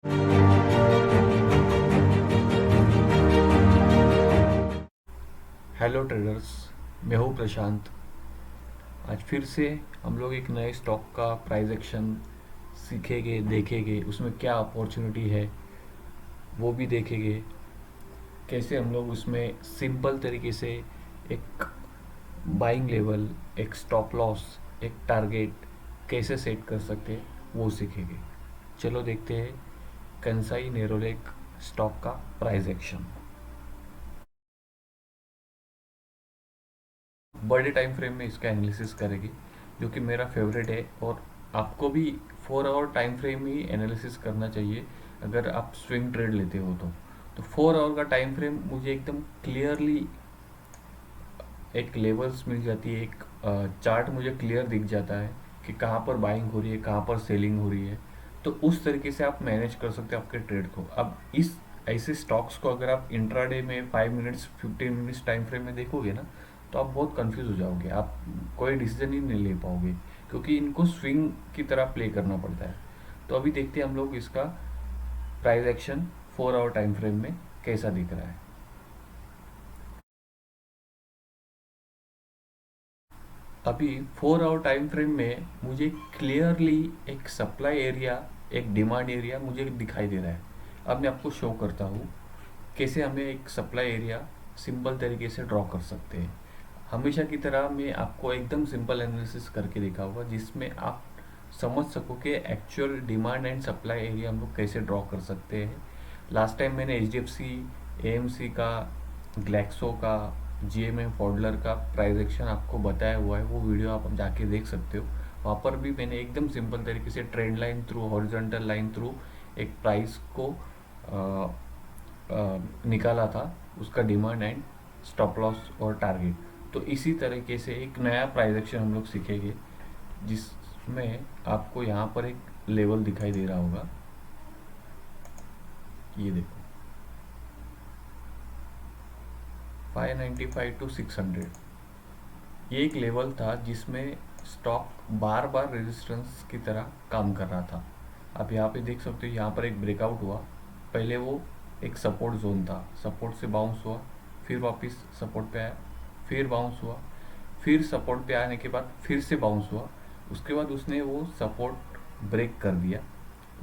Hello traders. मैं हूँ प्रशांत। आज फिर से हम लोग एक नए स्टॉक का प्राइस एक्शन सीखेंगे, देखेंगे उसमें क्या अपॉर्चुनिटी है वो भी देखेंगे। कैसे हम लोग उसमें सिंपल तरीके से एक बाइंग लेवल, एक स्टॉप लॉस, एक टारगेट कैसे सेट कर सकते हैं वो सीखेंगे। चलो देखते हैं कंसाई नेरोलेक स्टॉक का प्राइस एक्शन। बड़े टाइम फ्रेम में इसका एनालिसिस करेंगे जो कि मेरा फेवरेट है, और आपको भी 4 आवर टाइम फ्रेम ही एनालिसिस करना चाहिए अगर आप स्विंग ट्रेड लेते हो तो 4 आवर का टाइम फ्रेम मुझे एकदम क्लियरली एक लेवल्स मिल जाती है, एक चार्ट मुझे क्लियर दिख जाता है कि कहाँ पर बाइंग हो रही है, कहाँ पर सेलिंग हो रही है। तो उस तरीके से आप मैनेज कर सकते हो आपके ट्रेड को। अब इस ऐसे स्टॉक्स को अगर आप इंट्राडे में 5 मिनट्स 15 मिनट्स टाइम फ्रेम में देखोगे ना, तो आप बहुत कंफ्यूज हो जाओगे, आप कोई डिसीजन ही नहीं ले पाओगे, क्योंकि इनको स्विंग की तरह प्ले करना पड़ता है। तो अभी देखते हैं हम लोग इसका price action 4 hour time frame में कैसा दिख रहा है। अभी 4 आवर टाइम फ्रेम में मुझे क्लियरली एक सप्लाई एरिया, एक डिमांड एरिया मुझे दिखाई दे रहा है। अब मैं आपको शो करता हूँ कैसे हमें एक सप्लाई एरिया सिंपल तरीके से ड्रॉ कर सकते हैं। हमेशा की तरह मैं आपको एकदम सिंपल एनालिसिस करके दिखाऊंगा जिसमें आप समझ सको कि actual demand and supply area हम लोग कैसे ड्रॉ कर सकते हैं। लास्ट टाइम मैंने H D F C, A M C का, ग्लैक्सो का, जी एम एम फॉडलर का प्राइस एक्शन आपको बताया हुआ है, वो वीडियो आप जाके देख सकते हो। वहाँ पर भी मैंने एकदम सिंपल तरीके से trend line through, horizontal line through एक प्राइस को निकाला था, उसका डिमांड एंड स्टॉप लॉस और टारगेट। तो इसी तरीके से एक नया प्राइस एक्शन हम लोग सीखेंगे जिसमें आपको यहाँ पर एक लेवल दिखाई दे रहा होगा, ये देखो 595 to 600। ये एक लेवल था जिसमें स्टॉक बार बार रेजिस्टेंस की तरह काम कर रहा था। आप यहाँ पे देख सकते हो, यहाँ पर एक ब्रेकआउट हुआ। पहले वो एक सपोर्ट जोन था, सपोर्ट से बाउंस हुआ, फिर वापस सपोर्ट पे आया, फिर बाउंस हुआ, फिर सपोर्ट पे आने के बाद फिर से बाउंस हुआ। उसके बाद उसने वो सपोर्ट ब्रेक कर दिया।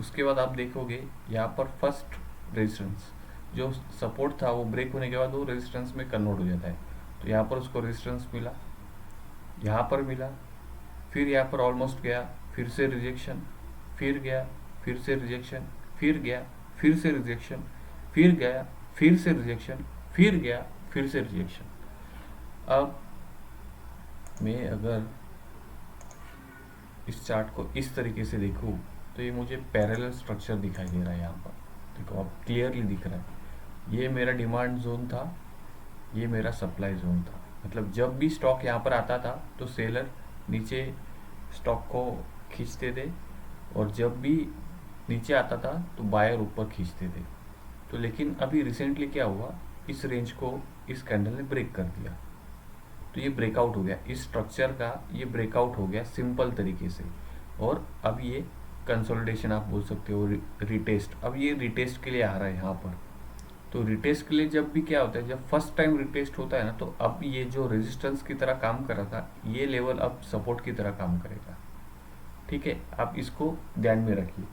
उसके बाद आप देखोगे यहाँ पर फर्स्ट रेजिस्टेंस, जो सपोर्ट था वो ब्रेक होने के बाद वो रेजिस्टेंस में कन्वर्ट हो जाता है। तो यहाँ पर उसको रेजिस्टेंस मिला, यहाँ पर मिला, फिर यहाँ पर ऑलमोस्ट गया, फिर से रिजेक्शन, फिर गया, फिर से रिजेक्शन, फिर गया, फिर से रिजेक्शन, फिर गया, फिर से रिजेक्शन, फिर गया, फिर से रिजेक्शन। अब मैं अगर इस चार्ट को इस तरीके से देखूँ तो ये मुझे पैरेलल स्ट्रक्चर दिखाई दे रहा है। यहाँ पर देखो, अब क्लियरली दिख रहा है, ये मेरा डिमांड जोन था, ये मेरा सप्लाई जोन था। मतलब जब भी स्टॉक यहाँ पर आता था तो सेलर नीचे स्टॉक को खींचते थे, और जब भी नीचे आता था तो बायर ऊपर खींचते थे। तो लेकिन अभी रिसेंटली क्या हुआ, इस रेंज को इस कैंडल ने ब्रेक कर दिया। तो ये ब्रेकआउट हो गया, इस स्ट्रक्चर का ये ब्रेकआउट हो गया सिंपल तरीके से। और अब ये कंसोलिडेशन आप बोल सकते हो, रिटेस्ट। अब ये रिटेस्ट के लिए आ रहा है यहाँ पर। तो रिटेस्ट के लिए जब भी क्या होता है, जब फर्स्ट टाइम रिटेस्ट होता है ना, तो अब ये जो रेजिस्टेंस की तरह काम कर रहा था, ये लेवल अब सपोर्ट की तरह काम करेगा। ठीक है, आप इसको ध्यान में रखिए।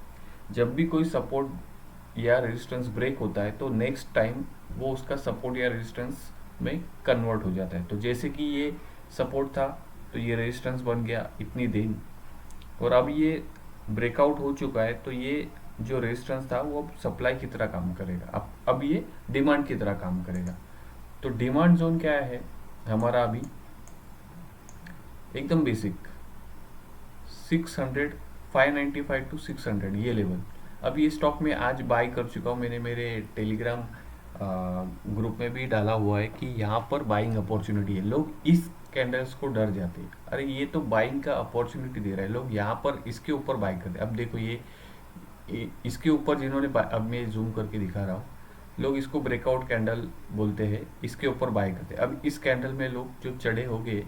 जब भी कोई सपोर्ट या रेजिस्टेंस ब्रेक होता है तो नेक्स्ट टाइम वो उसका सपोर्ट या रेजिस्टेंस में कन्वर्ट हो जाता है। तो जैसे कि ये सपोर्ट था तो ये रेजिस्टेंस बन गया इतनी दिन, और अब ये ब्रेकआउट हो चुका है तो ये जो रेजिस्टेंस था वो अब सप्लाई की तरह काम करेगा, अब ये डिमांड की तरह काम करेगा। तो डिमांड जोन क्या है हमारा अभी, एकदम बेसिक 600, 595 to 600 ये लेवल। अब ये स्टॉक में आज बाय कर चुका हूँ, मैंने मेरे टेलीग्राम ग्रुप में भी डाला हुआ है कि यहाँ पर बाइंग अपॉर्चुनिटी है। लोग इस कैंडल्स को डर जाते हैं, अरे ये तो बाइंग का अपॉर्चुनिटी दे रहा है, लोग यहाँ पर इसके ऊपर बाय करते हैं। अब देखो ये इसके ऊपर जिन्होंने अब मैं जूम करके दिखा रहा हूँ, लोग इसको ब्रेकआउट कैंडल बोलते हैं, इसके ऊपर बाय करते हैं। अब इस कैंडल में लोग जो चढ़े होंगे,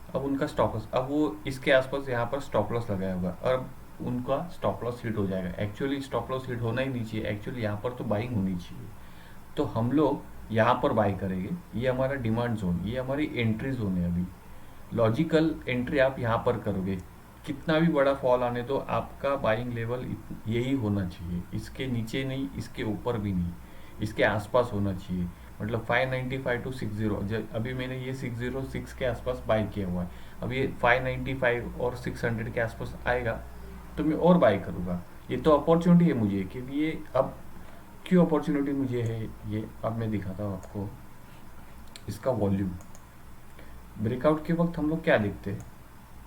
अब उनका स्टॉप लॉस, अब वो इसके आसपास यहाँ पर स्टॉप लॉस लगाया होगा, और उनका स्टॉप लॉस हिट हो जाएगा। एक्चुअली स्टॉप लॉस हिट होना ही नहीं चाहिए, एक्चुअली यहाँ पर तो बाइंग होनी चाहिए। तो हम लोग यहाँ पर बाई करेंगे, ये हमारा डिमांड जोन, ये हमारी एंट्री जोन है। अभी लॉजिकल एंट्री आप यहाँ पर करोगे, कितना भी बड़ा फॉल आने दो, आपका बाइंग लेवल यही होना चाहिए, इसके नीचे नहीं, इसके ऊपर भी नहीं, इसके आसपास होना चाहिए। मतलब 595 टू 60, अभी मैंने ये 606 के आसपास बाई किया हुआ है। अब ये 595 और 600 के आसपास आएगा तो मैं और बाई करूँगा। ये तो अपॉर्चुनिटी है मुझे, क्योंकि ये अब क्यों अपॉर्चुनिटी मुझे है, ये अब मैं दिखाता हूँ आपको। इसका वॉल्यूम ब्रेकआउट के वक्त हम लोग क्या देखते हैं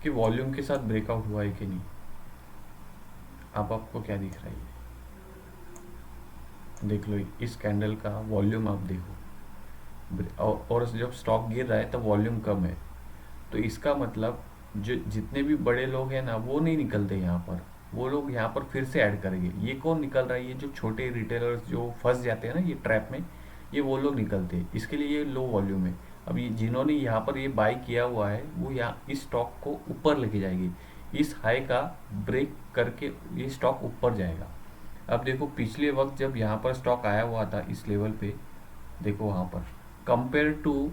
कि वॉल्यूम के साथ ब्रेकआउट हुआ है कि नहीं। अब आपको क्या दिख रहा है, ये देख लो, इस कैंडल का वॉल्यूम आप देखो, और जब स्टॉक गिर रहा है तो वॉल्यूम कम है। तो इसका मतलब जो जितने भी बड़े लोग हैं ना, वो नहीं निकलते यहाँ पर, वो लोग यहाँ पर फिर से ऐड करेंगे। ये कौन निकल रहा है, ये जो छोटे रिटेलर्स जो फंस जाते हैं ना ये ट्रैप में, ये वो लोग निकलते हैं। इसके लिए ये लो वॉल्यूम है। अब ये जिन्होंने यहाँ पर ये बाई किया हुआ है, वो यहाँ इस स्टॉक को ऊपर लेके जाएगी, इस हाई का ब्रेक करके ये स्टॉक ऊपर जाएगा। अब देखो पिछले वक्त जब यहाँ पर स्टॉक आया हुआ था इस लेवल पे, देखो वहाँ पर कंपेयर टू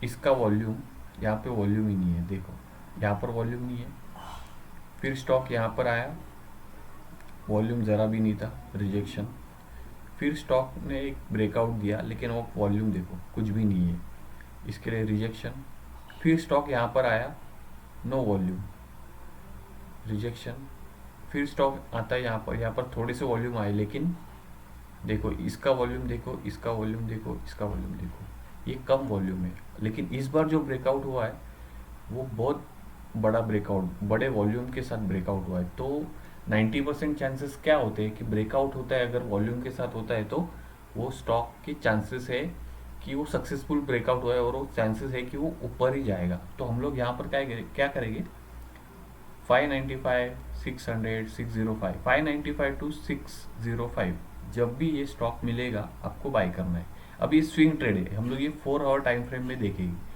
इसका वॉल्यूम, यहाँ पे वॉल्यूम ही नहीं है, देखो यहाँ पर वॉल्यूम नहीं है। फिर स्टॉक यहाँ पर आया, वॉल्यूम ज़रा भी नहीं था, रिजेक्शन। फिर स्टॉक ने एक ब्रेकआउट दिया, लेकिन वो वॉल्यूम देखो कुछ भी नहीं है, इसके लिए रिजेक्शन। फिर स्टॉक यहाँ पर आया, नो वॉल्यूम, रिजेक्शन। फिर स्टॉक आता है यहाँ पर थोड़े से वॉल्यूम आए, लेकिन देखो इसका वॉल्यूम देखो, इसका वॉल्यूम देखो, इसका वॉल्यूम देखो, ये कम वॉल्यूम है। लेकिन इस बार जो ब्रेकआउट हुआ है वो बहुत बड़ा ब्रेकआउट, बड़े वॉल्यूम के साथ ब्रेकआउट हुआ है। तो 90% चांसेस क्या होते हैं कि ब्रेकआउट होता है, अगर वॉल्यूम के साथ होता है तो वो स्टॉक के चांसेस है कि वो सक्सेसफुल ब्रेकआउट हुआ है, और वो चांसेस है कि वो ऊपर ही जाएगा। तो हम लोग यहाँ पर क्या करेंगे, 595, 600, 605, 595 टू 605 जब भी ये स्टॉक मिलेगा आपको बाय करना है। अब ये स्विंग ट्रेड है, हम लोग ये 4 आवर टाइम फ्रेम में देखेंगे।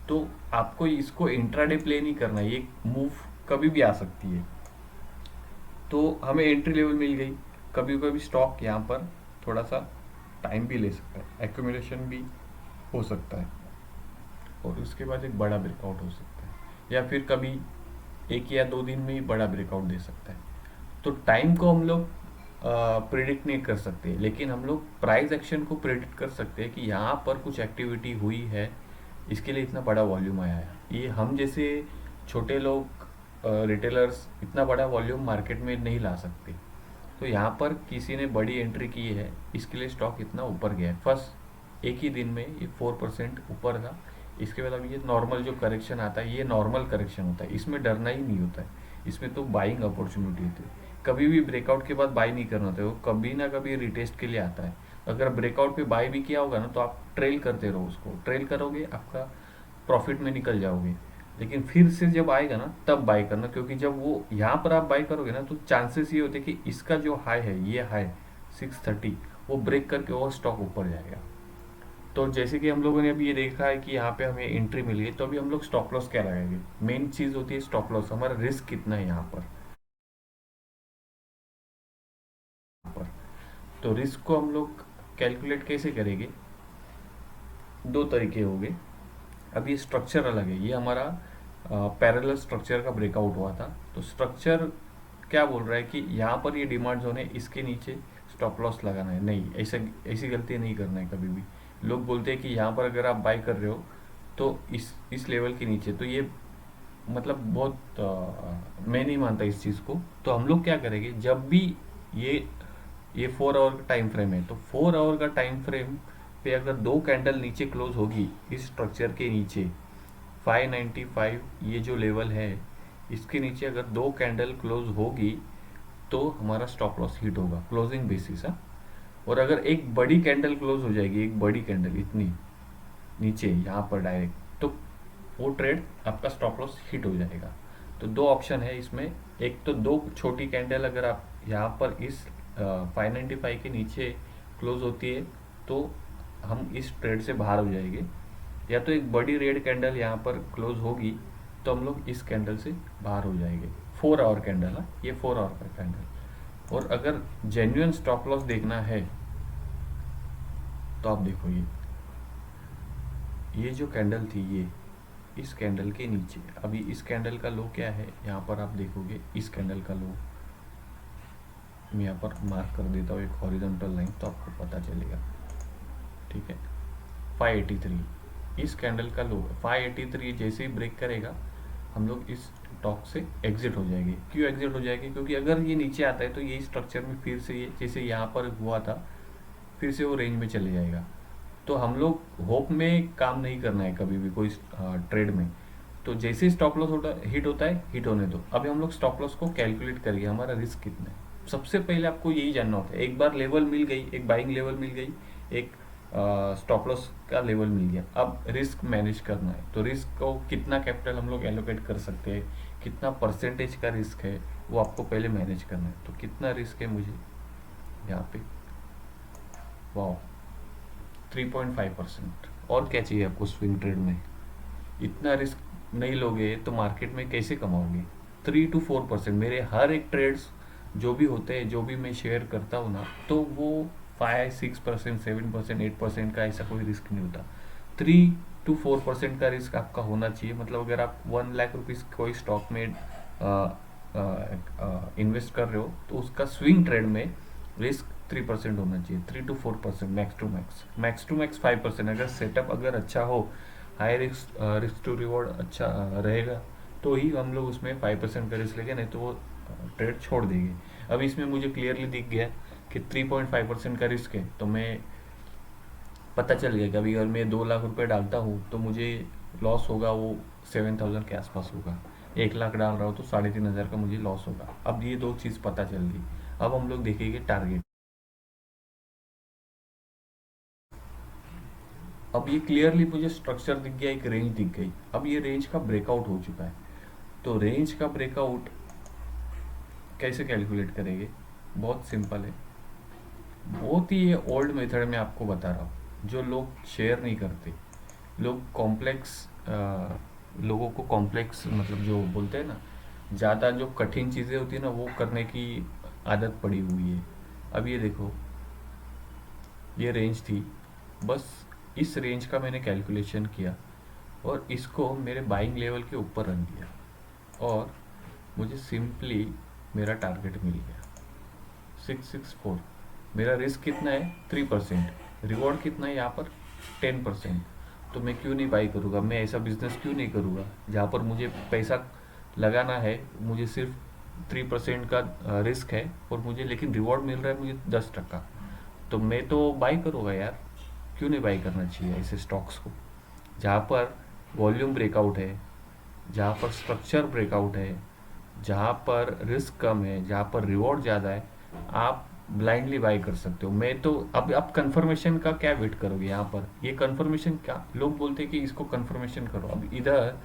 तो आपको इसको इंट्राडे प्ले नहीं करना है, ये मूव कभी भी आ सकती है। तो हमें एंट्री लेवल मिल गई। कभी कभी स्टॉक यहाँ पर थोड़ा सा टाइम भी ले सकता है, एक्यूमुलेशन भी हो सकता है, और उसके बाद एक बड़ा ब्रेकआउट हो सकता है, या फिर कभी 1 या 2 दिन में ही बड़ा ब्रेकआउट दे सकता है। तो टाइम को हम लोग प्रिडिक्ट नहीं कर सकते, लेकिन हम लोग प्राइस एक्शन को प्रिडिक्ट कर सकते हैं कि यहाँ पर कुछ एक्टिविटी हुई है, इसके लिए इतना बड़ा वॉल्यूम आया है। ये हम जैसे छोटे लोग रिटेलर्स इतना बड़ा वॉल्यूम मार्केट में नहीं ला सकते। तो यहाँ पर किसी ने बड़ी एंट्री की है, इसके लिए स्टॉक इतना ऊपर गया है। फर्स्ट एक ही दिन में ये 4% ऊपर था। इसके बाद अब ये नॉर्मल जो करेक्शन आता है, ये नॉर्मल करेक्शन होता है, इसमें डरना ही नहीं होता है, इसमें तो बाइंग अपॉर्चुनिटी होती है। कभी भी ब्रेकआउट के बाद बाई नहीं करना होता है, वो कभी ना कभी रिटेस्ट के लिए आता है। अगर ब्रेकआउट पे बाई भी किया होगा ना, तो आप ट्रेल करते रहो, उसको ट्रेल करोगे, आपका प्रॉफिट में निकल जाओगे। लेकिन फिर से जब आएगा ना तब बाई करना, क्योंकि जब वो यहाँ पर आप बाई करोगे ना, तो चांसेस ये होते हैं कि इसका जो हाई है, ये हाई 630, वो ब्रेक करके और स्टॉक ऊपर जाएगा। तो जैसे कि हम लोगों ने अभी ये देखा है कि यहाँ पे हमें एंट्री मिल गई, तो अभी हम लोग स्टॉप लॉस क्या लगाएंगे। मेन चीज होती है स्टॉप लॉस, हमारा रिस्क कितना है यहाँ पर। तो रिस्क को हम लोग कैलकुलेट कैसे करेंगे, 2 तरीके होंगे। अब ये स्ट्रक्चर अलग है, ये हमारा पैरेलल स्ट्रक्चर का ब्रेकआउट हुआ था। तो स्ट्रक्चर क्या बोल रहा है कि यहाँ पर ये डिमांड जोन है, इसके नीचे स्टॉप लॉस लगाना है। नहीं, ऐसा ऐसी गलती नहीं करना है कभी भी। लोग बोलते हैं कि यहाँ पर अगर आप बाई कर रहे हो तो इस लेवल के नीचे, तो ये मतलब बहुत मैं नहीं मानता इस चीज़ को। तो हम लोग क्या करेंगे, जब भी ये 4 आवर का टाइम फ्रेम है, तो 4 आवर का टाइम फ्रेम पे अगर 2 कैंडल नीचे क्लोज होगी इस स्ट्रक्चर के नीचे, 595 ये जो लेवल है, इसके नीचे अगर 2 कैंडल क्लोज होगी तो हमारा स्टॉप लॉस हिट होगा, क्लोजिंग बेसिस है। और अगर एक बड़ी कैंडल क्लोज हो जाएगी, एक बड़ी कैंडल इतनी नीचे यहाँ पर डायरेक्ट, तो वो ट्रेड आपका स्टॉप लॉस हिट हो जाएगा। तो 2 ऑप्शन है इसमें, एक तो 2 छोटी कैंडल अगर आप यहाँ पर इस 595 के नीचे क्लोज होती है तो हम इस ट्रेड से बाहर हो जाएंगे, या तो एक बड़ी रेड कैंडल यहाँ पर क्लोज होगी तो हम लोग इस कैंडल से बाहर हो जाएंगे। 4 आवर कैंडल है, ये 4 आवर का कैंडल। और अगर जेन्युइन स्टॉप लॉस देखना है तो आप देखो, ये जो कैंडल थी, ये इस कैंडल के नीचे, अभी इस कैंडल का लो क्या है, यहाँ पर आप देखोगे इस कैंडल का लो, मैं यहाँ पर मार्क कर देता हूँ एक हॉरिजॉन्टल लाइन, तो आपको पता चलेगा। ठीक है, 583 इस कैंडल का लो, 583 जैसे ही ब्रेक करेगा हम लोग इस टॉक से एग्जिट हो जाएंगे। क्यों एग्जिट हो जाएंगे? क्योंकि अगर ये नीचे आता है तो ये स्ट्रक्चर में फिर से ये जैसे यहाँ पर हुआ था, फिर से वो रेंज में चले जाएगा। तो हम लोग होप में काम नहीं करना है कभी भी कोई ट्रेड में। तो जैसे ही स्टॉप लॉस हिट होता है, हिट होने दो। अभी हम लोग स्टॉप लॉस को कैलकुलेट करिए, हमारा रिस्क कितना है। सबसे पहले आपको यही जानना होता है। एक बार लेवल मिल गई, एक बाइंग लेवल मिल गई, एक स्टॉप लॉस का लेवल मिल गया, अब रिस्क मैनेज करना है। तो रिस्क को कितना कैपिटल हम लोग एलोकेट कर सकते हैं, कितना परसेंटेज का रिस्क है, वो आपको पहले मैनेज करना है। तो कितना रिस्क है मुझे यहाँ पे, वाह, 3.5%। और क्या चाहिए आपको स्विंग ट्रेड में? इतना रिस्क नहीं लोगे तो मार्केट में कैसे कमाओगे? 3 to 4%। मेरे हर एक ट्रेड्स जो भी होते हैं, जो भी मैं शेयर करता हूँ ना, तो वो 5-6%, 7%, 8% का ऐसा कोई रिस्क नहीं होता। 3 to 4% का रिस्क आपका होना चाहिए। मतलब अगर आप 1 लाख रुपीज़ कोई स्टॉक में इन्वेस्ट कर रहे हो, तो उसका स्विंग ट्रेड में रिस्क 3% होना चाहिए। 3 to 4%, मैक्स टू मैक्स 5%। अगर सेटअप अगर अच्छा हो, high risk risk to reward अच्छा रहेगा, तो ही हम लोग उसमें 5% का रिस्क लेंगे, नहीं तो वो ट्रेड छोड़ देंगे। अब इसमें मुझे क्लियरली दिख गया कि 3.5% का रिस्क है, तो मैं पता चल गया कि अभी अगर मैं 2 लाख रुपए डालता हूँ तो मुझे लॉस होगा वो 7,000 के आसपास होगा। 1 लाख डाल रहा हूँ तो 3,500 का मुझे लॉस होगा। अब ये दो चीज़ पता चल गई। अब हम लोग देखेंगे टारगेट। अब ये क्लियरली मुझे स्ट्रक्चर दिख गया, एक रेंज दिख गई। अब ये रेंज का ब्रेकआउट हो चुका है। तो रेंज का ब्रेकआउट कैसे कैलकुलेट करेंगे? बहुत सिंपल है। बहुत ही ओल्ड मेथड में आपको बता रहा हूँ, जो लोग शेयर नहीं करते। लोग कॉम्प्लेक्स, लोगों को कॉम्प्लेक्स मतलब जो बोलते हैं ना, ज़्यादा जो कठिन चीज़ें होती है ना, वो करने की आदत पड़ी हुई है। अब ये देखो, ये रेंज थी, बस इस रेंज का मैंने कैलकुलेशन किया और इसको मेरे बाइंग लेवल के ऊपर रख दिया, और मुझे सिंपली मेरा टारगेट मिल गया 664। मेरा रिस्क कितना है? 3%। रिवॉर्ड कितना है यहाँ पर? 10%। तो मैं क्यों नहीं बाई करूँगा? मैं ऐसा बिजनेस क्यों नहीं करूँगा जहाँ पर मुझे पैसा लगाना है, मुझे सिर्फ 3% का रिस्क है, और मुझे लेकिन रिवॉर्ड मिल रहा है मुझे 10%। तो मैं तो बाई करूँगा यार। क्यों नहीं बाई करना चाहिए ऐसे स्टॉक्स को, जहाँ पर वॉल्यूम ब्रेकआउट है, जहाँ पर स्ट्रक्चर ब्रेकआउट है, जहाँ पर रिस्क कम है, जहाँ पर रिवॉर्ड ज़्यादा है। आप ब्लाइंडली बाई कर सकते हो। मैं तो अब आप कंफर्मेशन का क्या वेट करोगे? यहाँ पर ये कंफर्मेशन, क्या लोग बोलते हैं कि इसको कंफर्मेशन करो। अब इधर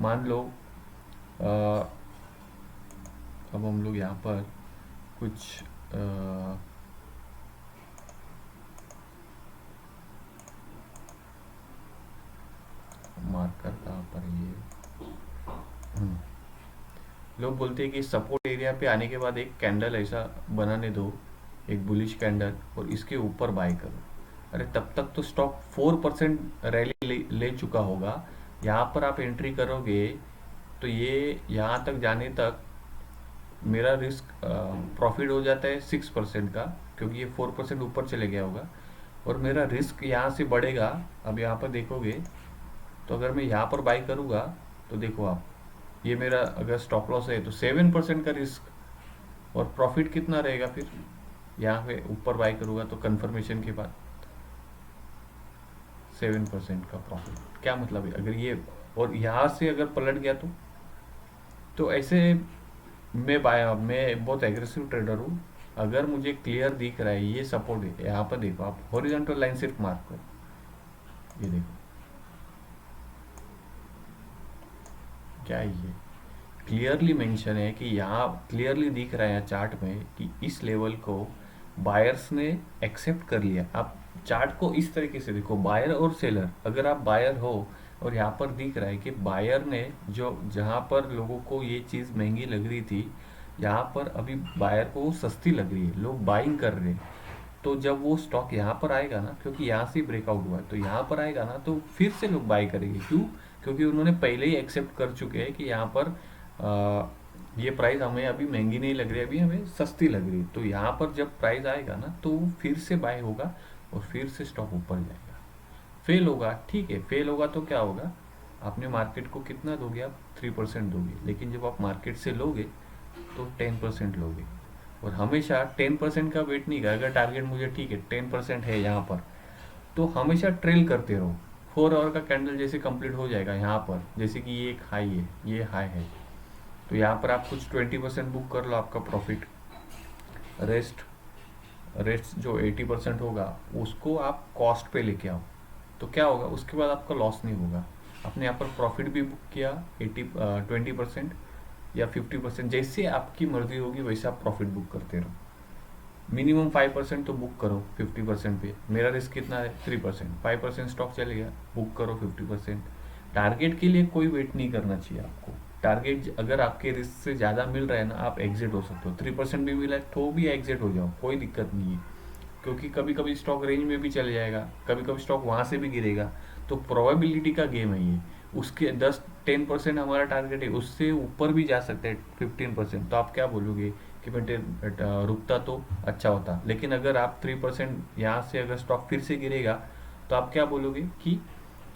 मान लो, अब हम लोग यहाँ पर कुछ मार्कर कहाँ पर है ये, लोग बोलते हैं कि सपोर्ट एरिया पे आने के बाद एक कैंडल ऐसा बनाने दो, एक बुलिश कैंडल, और इसके ऊपर बाय करो। अरे तब तक तो स्टॉक 4% रैली ले चुका होगा। यहाँ पर आप एंट्री करोगे तो ये यहाँ तक जाने तक मेरा रिस्क प्रॉफिट हो जाता है 6% का, क्योंकि ये 4% ऊपर चले गया होगा, और मेरा रिस्क यहाँ से बढ़ेगा। अब यहाँ पर देखोगे तो अगर मैं यहाँ पर बाई करूँगा तो देखो आप, ये मेरा अगर स्टॉप लॉस है तो 7% का रिस्क, और प्रॉफिट कितना रहेगा फिर? यहाँ पे ऊपर बाई करूँगा तो कंफर्मेशन के बाद 7% का प्रॉफिट। क्या मतलब है? अगर ये और यहाँ से अगर पलट गया तो ऐसे मैं बहुत एग्रेसिव ट्रेडर हूँ। अगर मुझे क्लियर दिख रहा है ये सपोर्ट है, यहाँ पर देखो आप, हॉरिजॉन्टल लाइन सिर्फ मार्क करो, ये देखो क्या है ये, क्लियरली मेंशन है कि यहाँ क्लियरली दिख रहा है चार्ट में कि इस लेवल को बायर्स ने एक्सेप्ट कर लिया। आप चार्ट को इस तरीके से देखो, बायर और सेलर, अगर आप बायर हो और यहाँ पर दिख रहा है कि बायर ने जो जहाँ पर लोगों को ये चीज़ महंगी लग रही थी, यहाँ पर अभी बायर को वो सस्ती लग रही है, लोग बाइंग कर रहे हैं। तो जब वो स्टॉक यहाँ पर आएगा ना, क्योंकि यहाँ से ब्रेकआउट हुआ है, तो यहाँ पर आएगा ना तो फिर से लोग बाई करेंगे। क्यों? क्योंकि उन्होंने पहले ही एक्सेप्ट कर चुके हैं कि यहाँ पर ये प्राइस हमें अभी महंगी नहीं लग रही, अभी हमें सस्ती लग रही है। तो यहाँ पर जब प्राइस आएगा ना तो वो फिर से बाय होगा और फिर से स्टॉक ऊपर जाएगा। फेल होगा, ठीक है, फेल होगा तो क्या होगा, आपने मार्केट को कितना दोगे, आप 3% दोगे, लेकिन जब आप मार्केट से लोगे तो 10% लोगे। और हमेशा 10% का वेट नहीं कर, अगर टारगेट मुझे ठीक है 10% है यहाँ पर, तो हमेशा ट्रेल करते रहो। 4 आवर का कैंडल जैसे कंप्लीट हो जाएगा यहाँ पर, जैसे कि ये एक हाई है, ये हाई है, तो यहाँ पर आप कुछ 20% बुक कर लो आपका प्रॉफिट। रेस्ट रेस्ट जो 80% होगा उसको आप कॉस्ट पे लेके आओ, तो क्या होगा, उसके बाद आपका लॉस नहीं होगा। आपने यहाँ पर प्रॉफिट भी बुक किया 20% या 50%, जैसे आपकी मर्जी होगी वैसे आप प्रॉफिट बुक करते रहो। मिनिमम 5% तो बुक करो 50% पे। मेरा रिस्क कितना है, 3%, 5% स्टॉक चले गया, बुक करो 50%। टारगेट के लिए कोई वेट नहीं करना चाहिए आपको। टारगेट अगर आपके रिस्क से ज़्यादा मिल रहा है ना, आप एग्जिट हो सकते हो। 3% भी मिला है तो भी एग्जिट हो जाओ, कोई दिक्कत नहीं है। क्योंकि कभी कभी स्टॉक रेंज में भी चले जाएगा, कभी कभी स्टॉक वहाँ से भी गिरेगा। तो प्रोबेबिलिटी का गेम है ये। उसके 10-10% हमारा टारगेट है, उससे ऊपर भी जा सकते हैं 15%। तो आप क्या बोलोगे कि बेटे रुकता तो अच्छा होता। लेकिन अगर आप 3% यहाँ से अगर स्टॉक फिर से गिरेगा तो आप क्या बोलोगे कि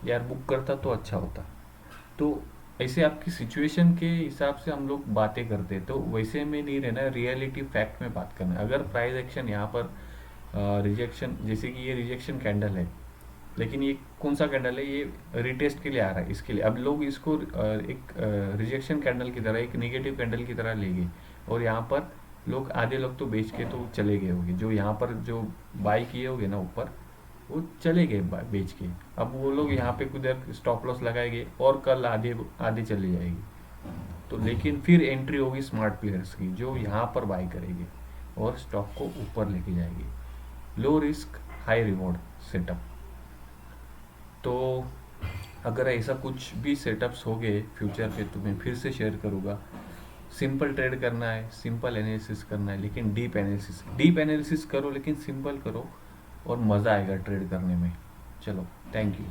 यार बुक करता तो अच्छा होता। तो ऐसे आपकी सिचुएशन के हिसाब से हम लोग बातें करते हैं, तो वैसे में नहीं रहना, रियलिटी फैक्ट में बात करना है। अगर प्राइस एक्शन यहाँ पर रिजेक्शन, जैसे कि ये रिजेक्शन कैंडल है, लेकिन ये कौन सा कैंडल है, ये रिटेस्ट के लिए आ रहा है, इसके लिए अब लोग इसको एक रिजेक्शन कैंडल की तरह, एक नेगेटिव कैंडल की तरह लेंगे। और यहाँ पर लोग, आधे लोग तो बेच के तो चले गए होंगे, जो यहाँ पर जो बाई किए होंगे ना ऊपर, वो चले गए बेच के। अब वो लोग यहाँ पे कुछ स्टॉप लॉस लगाएंगे और कल आधे आधे चले जाएगी। तो लेकिन फिर एंट्री होगी स्मार्ट प्लेयर्स की, जो यहाँ पर बाई करेंगे और स्टॉक को ऊपर लेके जाएंगे। Low risk high reward setup. तो अगर ऐसा कुछ भी सेटअप्स हो गए फ्यूचर के तो मैं फिर से शेयर करूँगा। सिंपल ट्रेड करना है, सिंपल एनालिसिस करना है, लेकिन डीप एनालिसिस करो, लेकिन सिंपल करो और मज़ा आएगा ट्रेड करने में। चलो, थैंक यू।